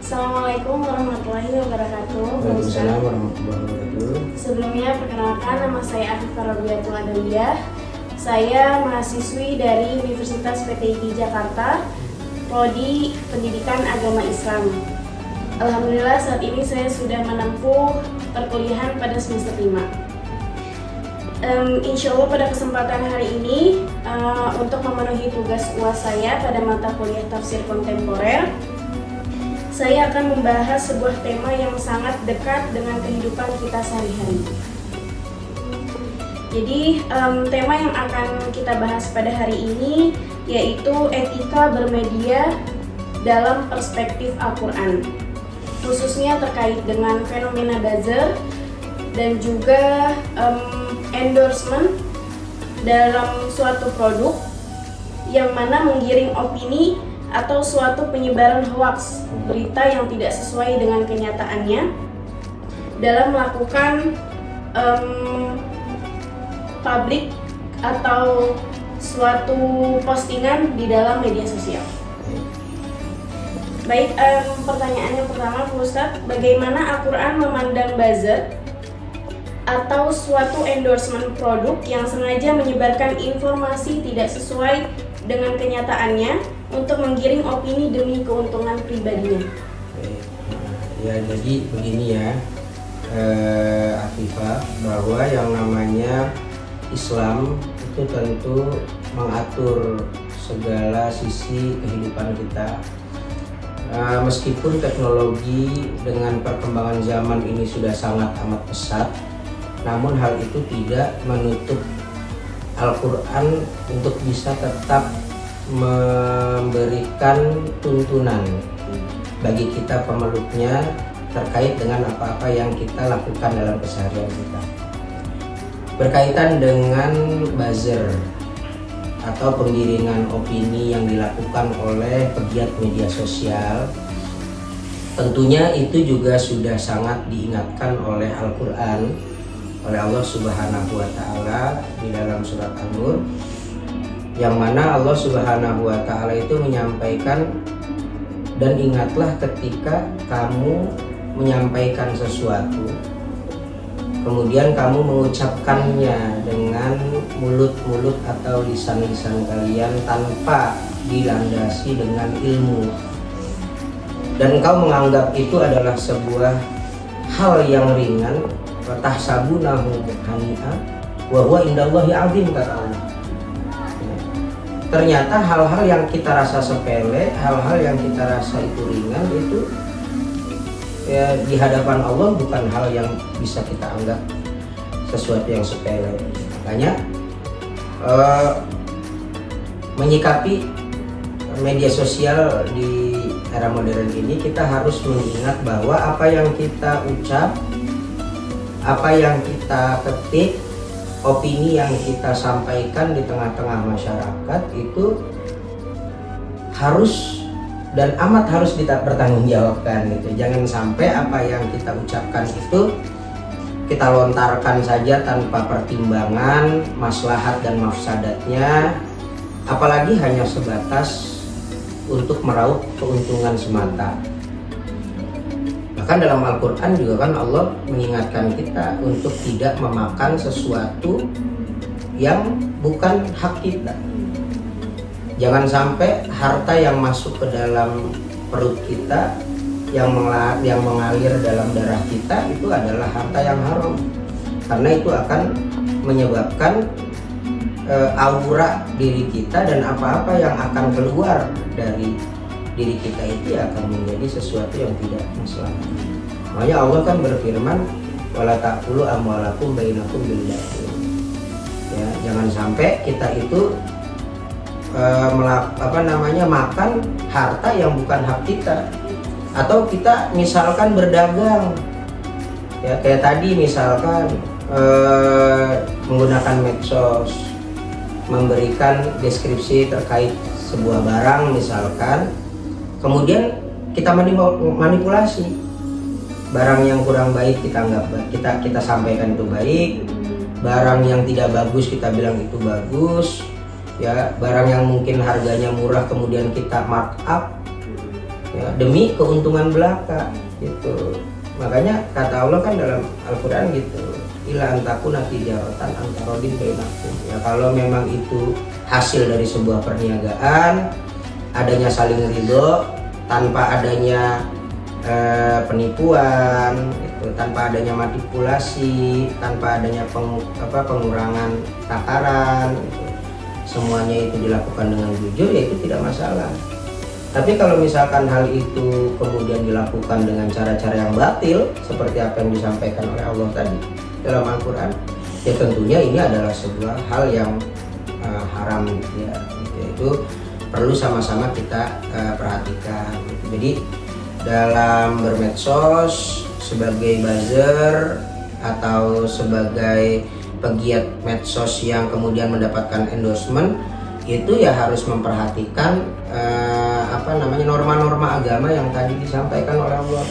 Assalamualaikum warahmatullahi wabarakatuh. Waalaikumsalam warahmatullahi wabarakatuh. Sebelumnya perkenalkan, nama saya Afifah Robiatul Adawiyah. Saya mahasiswi dari Universitas PTIG Jakarta, Prodi Pendidikan Agama Islam. Alhamdulillah saat ini saya sudah menempuh perkuliahan pada semester 5. Insya Allah pada kesempatan hari ini untuk memenuhi tugas UAS saya pada mata kuliah tafsir kontemporer, saya akan membahas sebuah tema yang sangat dekat dengan kehidupan kita sehari-hari. Jadi tema yang akan kita bahas pada hari ini yaitu etika bermedia dalam perspektif Al-Quran, khususnya terkait dengan fenomena buzzer dan juga endorsement dalam suatu produk yang mana menggiring opini atau suatu penyebaran hoaks, berita yang tidak sesuai dengan kenyataannya dalam melakukan publik atau suatu postingan di dalam media sosial. Baik, pertanyaan yang pertama Pak Ustadz, bagaimana Al-Quran memandang buzzer atau suatu endorsement produk yang sengaja menyebarkan informasi tidak sesuai dengan kenyataannya untuk menggiring opini demi keuntungan pribadinya? Ya, jadi begini ya, Afifah, bahwa yang namanya Islam itu tentu mengatur segala sisi kehidupan kita. Meskipun teknologi dengan perkembangan zaman ini sudah sangat amat pesat, namun hal itu tidak menutup Al-Quran untuk bisa tetap memberikan tuntunan bagi kita pemeluknya terkait dengan apa-apa yang kita lakukan dalam keseharian kita. Berkaitan dengan buzzer atau penggiringan opini yang dilakukan oleh pegiat media sosial, tentunya itu juga sudah sangat diingatkan oleh Al-Quran, oleh Allah Subhanahu wa Ta'ala di dalam surat An-Nur, yang mana Allah Subhanahu wa Ta'ala itu menyampaikan, dan ingatlah ketika kamu menyampaikan sesuatu kemudian kamu mengucapkannya dengan mulut-mulut atau lisan-lisan kalian tanpa dilandasi dengan ilmu, dan engkau menganggap itu adalah sebuah hal yang ringan, tahsabunahu hani'a wa huwa indallahi azim, kata Allah. Ternyata hal-hal yang kita rasa sepele, hal-hal yang kita rasa itu ringan, itu ya di hadapan Allah bukan hal yang bisa kita anggap sesuatu yang sepele. Makanya menyikapi media sosial di era modern ini, kita harus mengingat bahwa apa yang kita ucap, apa yang kita ketik, opini yang kita sampaikan di tengah-tengah masyarakat itu harus dan amat harus bertanggungjawabkan gitu. Jangan sampai apa yang kita ucapkan itu kita lontarkan saja tanpa pertimbangan maslahat dan mafsadatnya, apalagi hanya sebatas untuk meraup keuntungan semata. Bahkan dalam Al-Quran juga kan Allah mengingatkan kita untuk tidak memakan sesuatu yang bukan hak kita. Jangan sampai harta yang masuk ke dalam perut kita, yang mengalir dalam darah kita, itu adalah harta yang haram. Karena itu akan menyebabkan aura diri kita, dan apa-apa yang akan keluar dari diri kita itu akan menjadi sesuatu yang tidak masalah. Makanya Allah kan berfirman, wala ta'kulu amwalakum bainakum bil batil. Ya, jangan sampai kita itu makan harta yang bukan hak kita. Atau kita misalkan berdagang, ya kayak tadi misalkan menggunakan medsos, memberikan deskripsi terkait sebuah barang misalkan, kemudian kita manipulasi barang yang kurang baik, kita sampaikan itu baik, barang yang tidak bagus kita bilang itu bagus, ya barang yang mungkin harganya murah kemudian kita markup, ya, demi keuntungan belaka gitu. Makanya kata Allah kan dalam Al-Quran gitu, ila antakuna tijaratan antarodin bainakum. Ya kalau memang itu hasil dari sebuah perniagaan, adanya saling ridho, tanpa adanya penipuan, gitu, tanpa adanya manipulasi, tanpa adanya pengurangan takaran, gitu. Semuanya itu dilakukan dengan jujur, ya itu tidak masalah. Tapi kalau misalkan hal itu kemudian dilakukan dengan cara-cara yang batil, seperti apa yang disampaikan oleh Allah tadi dalam Al-Quran, ya tentunya ini adalah sebuah hal yang haram, gitu ya. Itu perlu sama-sama kita perhatikan. Gitu. Jadi dalam bermedsos sebagai buzzer atau sebagai pegiat medsos yang kemudian mendapatkan endorsement, itu ya harus memperhatikan norma-norma agama yang tadi disampaikan oleh Allah.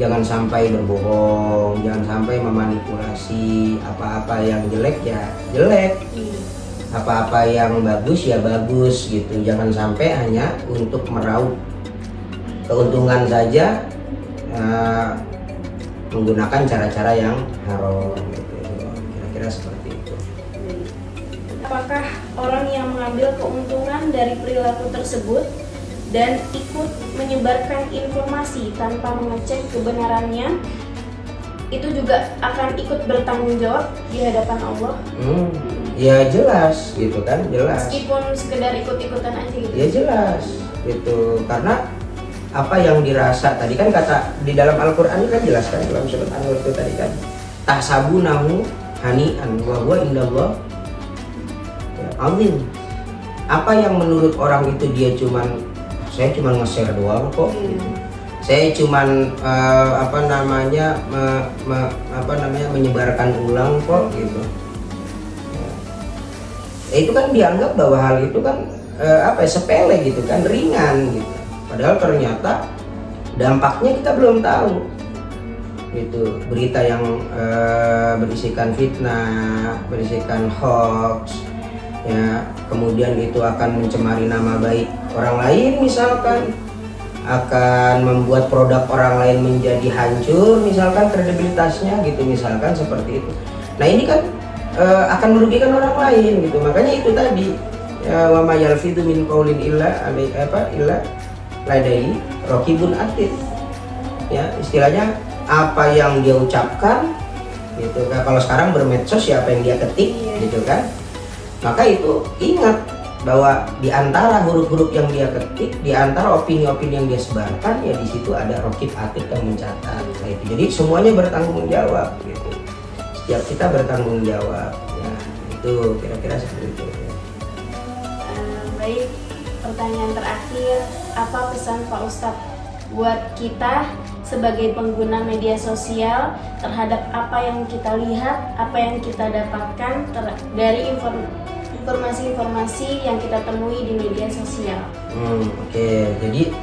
Jangan sampai berbohong, jangan sampai memanipulasi, apa-apa yang jelek ya jelek, apa-apa yang bagus ya bagus gitu. Jangan sampai hanya untuk meraup keuntungan saja menggunakan cara-cara yang haram gitu. Kira-kira seperti itu. Apakah orang yang mengambil keuntungan dari perilaku tersebut dan ikut menyebarkan informasi tanpa mengecek kebenarannya itu juga akan ikut bertanggung jawab di hadapan Allah? Ya jelas gitu kan, jelas. Meskipun sekedar ikut-ikutan aja gitu. Ya jelas gitu, karena apa yang dirasa tadi kan kata di dalam Al-Quran kan jelas kan dalam surat An-Nur itu tadi kan, tahsabunahu hani'an wa huwa indallah azim. Apa yang menurut orang itu dia saya cuman nge-share doang kok. Saya cuman menyebarkan ulang kok gitu. Itu kan dianggap bahwa hal itu kan sepele gitu kan, ringan gitu. Padahal ternyata dampaknya kita belum tahu. Gitu, berita yang berisikan fitnah, berisikan hoax, ya, kemudian itu akan mencemari nama baik orang lain misalkan, akan membuat produk orang lain menjadi hancur misalkan kredibilitasnya gitu misalkan seperti itu. Nah ini kan akan merugikan orang lain gitu. Makanya itu tadi wa ma yalfidu min qaulin illa ladaihi raqibun atid. Ya, istilahnya apa yang dia ucapkan gitu kan. Kalau sekarang bermedsos ya apa yang dia ketik gitu kan. Maka itu ingat bahwa di antara huruf-huruf yang dia ketik, di antara opini-opini yang dia sebarkan, ya di situ ada raqib atid yang mencatat. Nah, itu. Jadi semuanya bertanggung jawab gitu. Setiap kita bertanggung jawab. Ya, itu kira-kira seperti itu. Baik, pertanyaan terakhir, apa pesan Pak Ustadz buat kita sebagai pengguna media sosial terhadap apa yang kita lihat, apa yang kita dapatkan dari informasi-informasi yang kita temui di media sosial? Oke. Jadi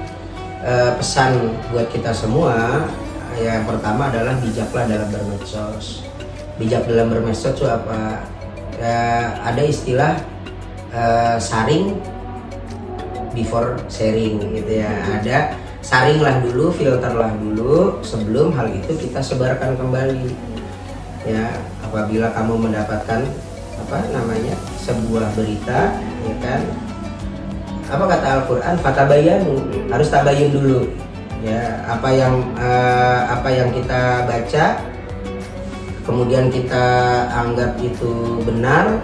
pesan buat kita semua, yang pertama adalah bijaklah dalam bermedsos. Bijak dalam bermedsos itu apa? Ada istilah saring before sharing gitu ya. Ada saringlah dulu, filterlah dulu sebelum hal itu kita sebarkan kembali. Ya, apabila kamu mendapatkan sebuah berita, ya kan? Apa kata Al-Qur'an? Fatabayanu, harus tabayun dulu. Ya, apa yang kita baca kemudian kita anggap itu benar,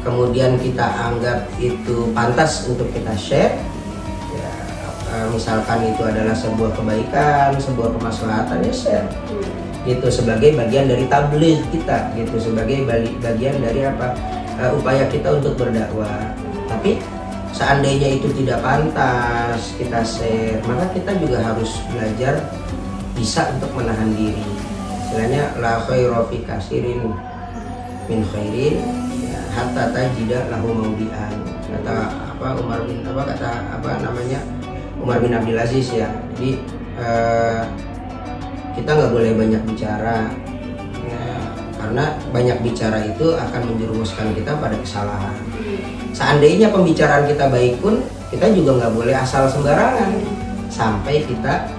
kemudian kita anggap itu pantas untuk kita share, ya, misalkan itu adalah sebuah kebaikan, sebuah kemaslahatan, ya share gitu sebagai bagian dari tabligh kita gitu, sebagai bagian dari upaya kita untuk berdakwah. Tapi seandainya itu tidak pantas kita share, maka kita juga harus belajar bisa untuk menahan diri. Istilahnya la khairu fi katsirin min khairin hatta tajida lahu maudian. Kata Umar bin Abdul Aziz ya. Jadi kita nggak boleh banyak bicara ya, karena banyak bicara itu akan menjerumuskan kita pada kesalahan. Seandainya pembicaraan kita baik pun, kita juga nggak boleh asal sembarangan. sampai kita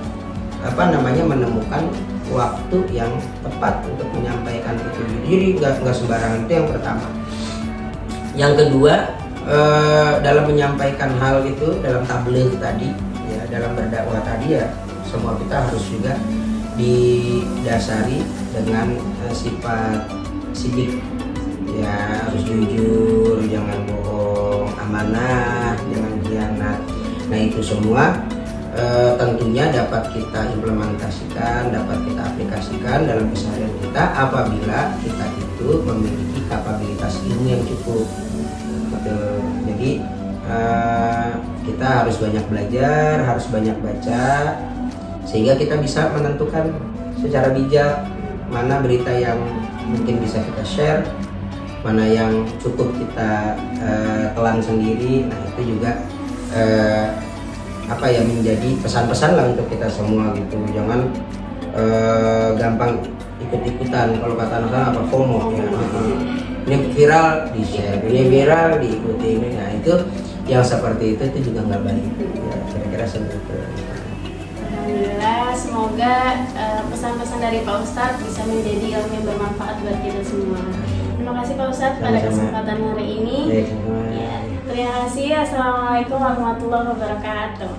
menemukan waktu yang tepat untuk menyampaikan itu. Jadi nggak sembarangan, itu yang pertama. Yang kedua, dalam menyampaikan hal itu, dalam tabligh tadi, ya, dalam berdakwah tadi, ya semua kita harus juga didasari dengan sifat sidik, ya harus jujur, jangan bohong, amanah, jangan khianat. Nah itu semua tentunya dapat kita implementasikan, dapat kita aplikasikan dalam keseharian kita apabila kita itu memiliki kapabilitas ilmu yang cukup. Jadi kita harus banyak belajar, harus banyak baca, sehingga kita bisa menentukan secara bijak mana berita yang mungkin bisa kita share, mana yang cukup kita telan sendiri. Nah itu juga menjadi pesan-pesan lah untuk kita semua gitu. Jangan gampang ikut-ikutan, kalau kata anak-anak FOMO ya. Ini viral di share, ini viral diikuti ini. Nah itu yang seperti itu juga nggak baik ya, kira-kira seperti itu. Alhamdulillah, semoga pesan-pesan dari Pak Ustadz bisa menjadi ilmu yang bermanfaat buat kita semua. Terima kasih Pak Ustadz pada kesempatan hari ini. Ya, terima kasih. Assalamualaikum warahmatullahi wabarakatuh.